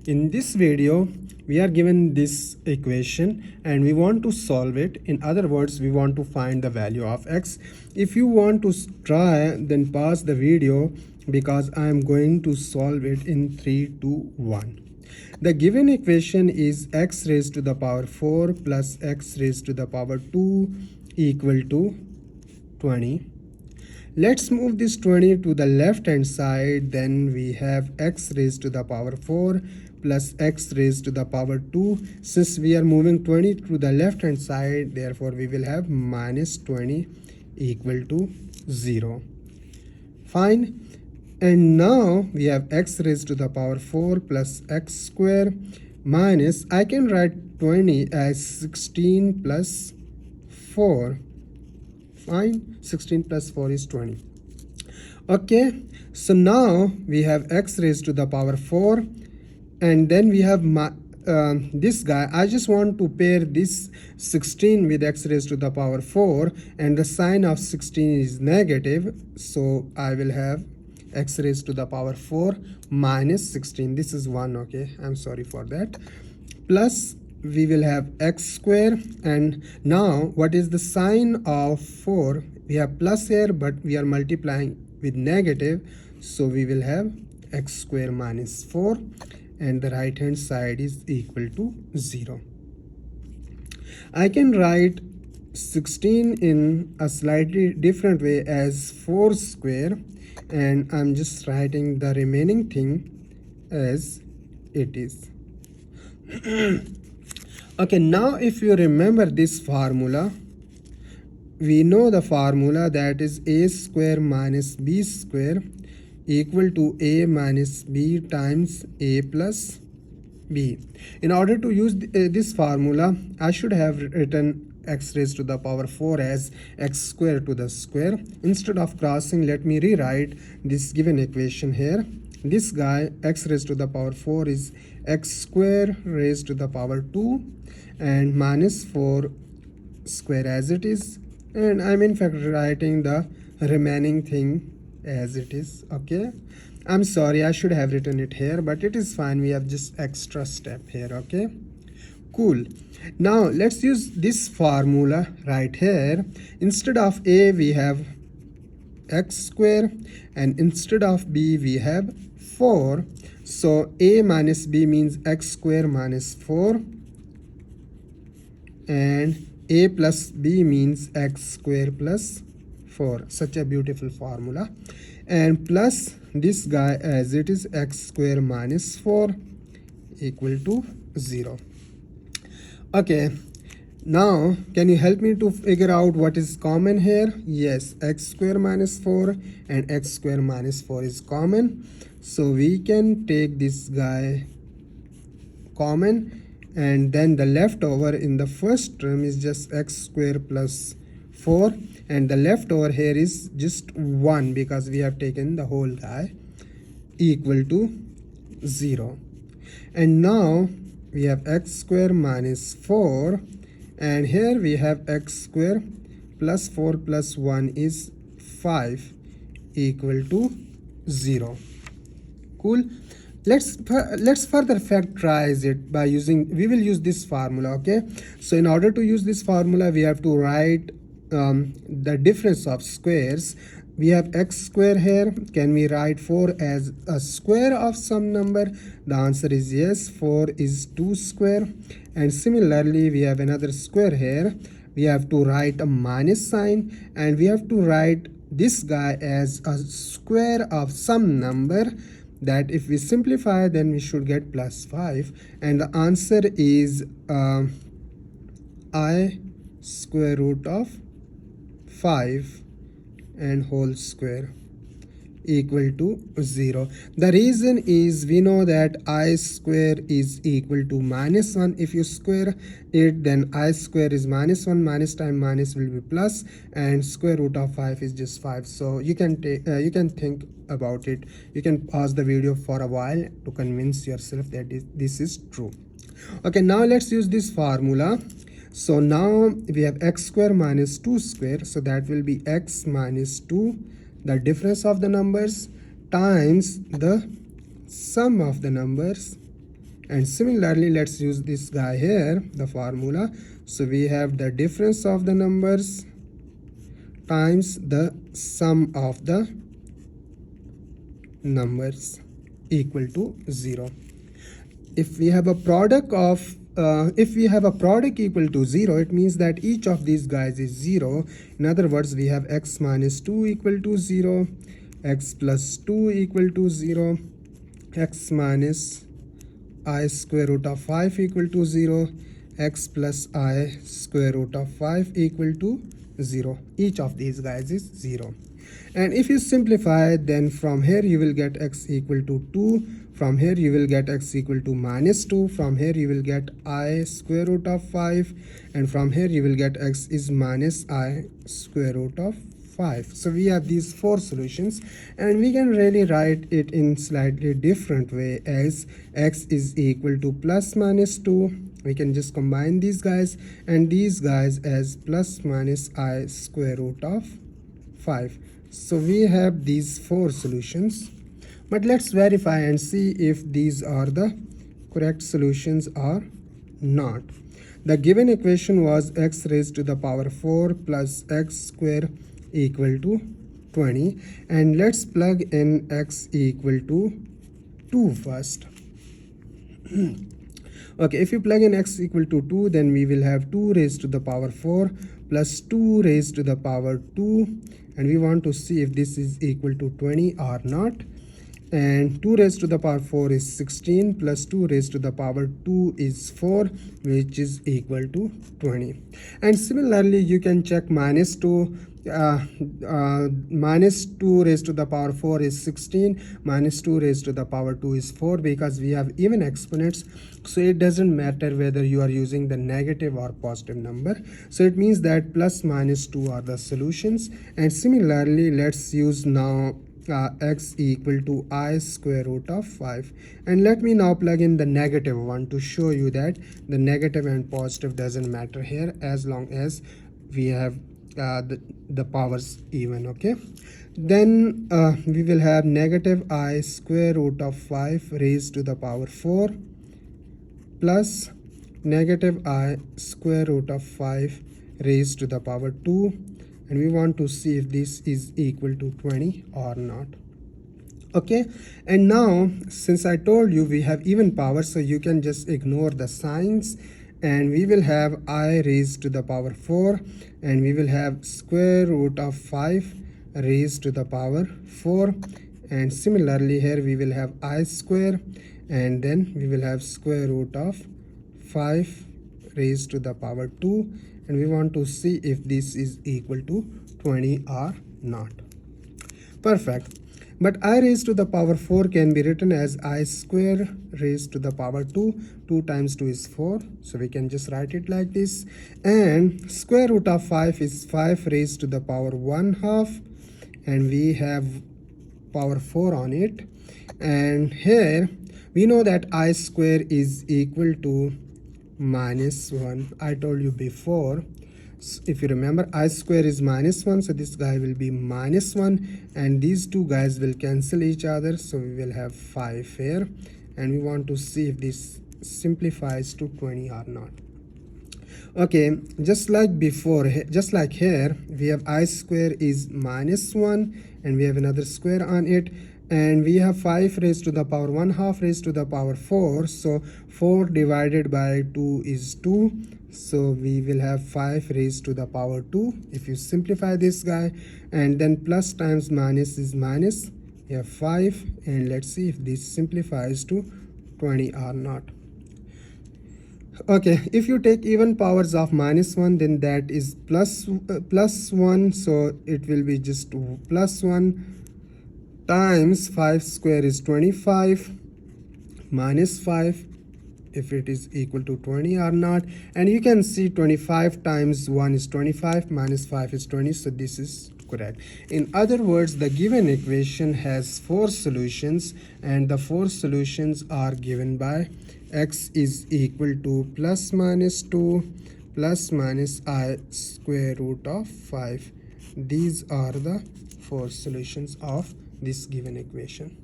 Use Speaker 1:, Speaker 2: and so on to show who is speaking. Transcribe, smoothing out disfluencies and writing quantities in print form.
Speaker 1: In this video, we are given this equation and we want to solve it. In other words, we want to find the value of x. If you want to try, then pause the video because I am going to solve it in 3, 2, 1. The given equation is x raised to the power 4 plus x raised to the power 2 equal to 20. Let's move this 20 to the left hand side. Then we have x raised to the power 4 plus x raised to the power 2. Since we are moving 20 to the left hand side, therefore we will have minus 20 equal to 0. Fine. And now we have x raised to the power 4 plus x square minus, I can write 20 as 16 plus 4. Fine, 16 plus 4 is 20. Okay, so now we have x raised to the power 4, and then we have this guy. I just want to pair this 16 with x raised to the power 4, and the sign of 16 is negative, so I will have x raised to the power 4 minus 16. This is 1, okay, I'm sorry for that. Plus we will have x square, and now what is the sign of 4? We have plus here, but we are multiplying with negative, so we will have x square minus 4, and the right hand side is equal to 0. I can write 16 in a slightly different way as 4 square, and I'm just writing the remaining thing as it is. Okay, now if you remember this formula, we know the formula, that is a square minus b square equal to a minus b times a plus b. In order to use this formula, I should have written x raised to the power 4 as x square to the square. Instead of crossing, let me rewrite this given equation here. This guy, x raised to the power 4, is x square raised to the power 2 and minus 4 square as it is, and I'm in fact writing the remaining thing as it is. Okay, I'm sorry, I should have written it here, but it is fine, we have just extra step here. Okay, cool. Now let's use this formula right here. Instead of a we have x square, and instead of b we have 4. So a minus b means x square minus 4, and a plus b means x square plus 4. Such a beautiful formula. And plus this guy as it is, x square minus 4 equal to 0. Okay, now can you help me to figure out what is common here? Yes, x square minus 4 and x square minus 4 is common, so we can take this guy common, and then the leftover in the first term is just x square plus 4, and the leftover here is just 1 because we have taken the whole guy, equal to 0. And now we have x square minus 4, and here we have x square plus 4 plus 1 is 5 equal to 0. Cool. Let's further factorize it by using, we will use this formula. Okay, so in order to use this formula, we have to write the difference of squares. We have x square here. Can we write 4 as a square of some number? The answer is yes, 4 is 2 square. And similarly, we have another square here. We have to write a minus sign, and we have to write this guy as a square of some number, that if we simplify, then we should get plus 5, and the answer is I square root of 5 and whole square equal to 0. The reason is we know that I square is equal to minus 1. If you square it, then I square is minus 1, minus times minus will be plus, and square root of 5 is just 5. So you can take you can think about it. You can pause the video for a while to convince yourself that this is true. Okay, now let's use this formula. So now we have x square minus 2 square, so that will be x minus 2, the difference of the numbers, times the sum of the numbers, And similarly, let's use this guy here, the formula. So we have the difference of the numbers times the sum of the numbers equal to 0. If we have a product equal to 0, it means that each of these guys is 0. In other words, we have x minus 2 equal to 0, x plus 2 equal to 0, x minus I square root of 5 equal to 0, x plus I square root of 5 equal to 0. Each of these guys is 0. And if you simplify, then from here you will get x equal to 2, from here you will get x equal to minus 2, from here you will get I square root of 5, and from here you will get x is minus I square root of 5. So we have these 4 solutions, and we can really write it in slightly different way as x is equal to plus minus 2. We can just combine these guys and these guys as plus minus I square root of 5. So we have these 4 solutions, but let's verify and see if these are the correct solutions or not. The given equation was x raised to the power 4 plus x square equal to 20, and let's plug in x equal to 2 first. Okay, if you plug in x equal to 2, then we will have 2 raised to the power 4 plus 2 raised to the power 2, and we want to see if this is equal to 20 or not. And 2 raised to the power 4 is 16 plus 2 raised to the power 2 is 4, which is equal to 20. And similarly, you can check minus 2. Minus 2 raised to the power 4 is 16, minus 2 raised to the power 2 is 4, because we have even exponents, so it doesn't matter whether you are using the negative or positive number. So it means that plus minus 2 are the solutions. And similarly, let's use now x equal to I square root of 5, and let me now plug in the negative one to show you that the negative and positive doesn't matter here as long as we have the powers even. Okay, then we will have negative I square root of 5 raised to the power 4 plus negative I square root of 5 raised to the power 2, and we want to see if this is equal to 20 or not. Okay, and now since I told you we have even powers, so you can just ignore the signs, and we will have I raised to the power 4, and we will have square root of 5 raised to the power 4, and similarly here we will have I square, and then we will have square root of 5 raised to the power 2, and we want to see if this is equal to 20 or not. Perfect. But I raised to the power 4 can be written as I square raised to the power 2. 2 times 2 is 4. So we can just write it like this. And square root of 5 is 5 raised to the power 1/2. And we have power 4 on it. And here we know that I square is equal to minus 1. I told you before. If you remember, I square is minus 1, so this guy will be minus 1, and these two guys will cancel each other, so we will have 5 here, and we want to see if this simplifies to 20 or not. Okay, just like before, just like here, we have I square is minus 1, and we have another square on it, and we have 5 raised to the power 1/2 raised to the power 4, so 4 divided by 2 is 2, so we will have 5 raised to the power 2 if you simplify this guy, and then plus times minus is minus, we have 5, and let's see if this simplifies to 20 or not. Okay, if you take even powers of minus 1, then that is plus 1, so it will be just plus 1 times 5 square is 25 minus 5, if it is equal to 20 or not. And you can see 25 times 1 is 25, minus 5 is 20, so this is correct. In other words, the given equation has 4 solutions, and the 4 solutions are given by x is equal to plus minus 2 plus minus I square root of 5. These are the 4 solutions of this given equation.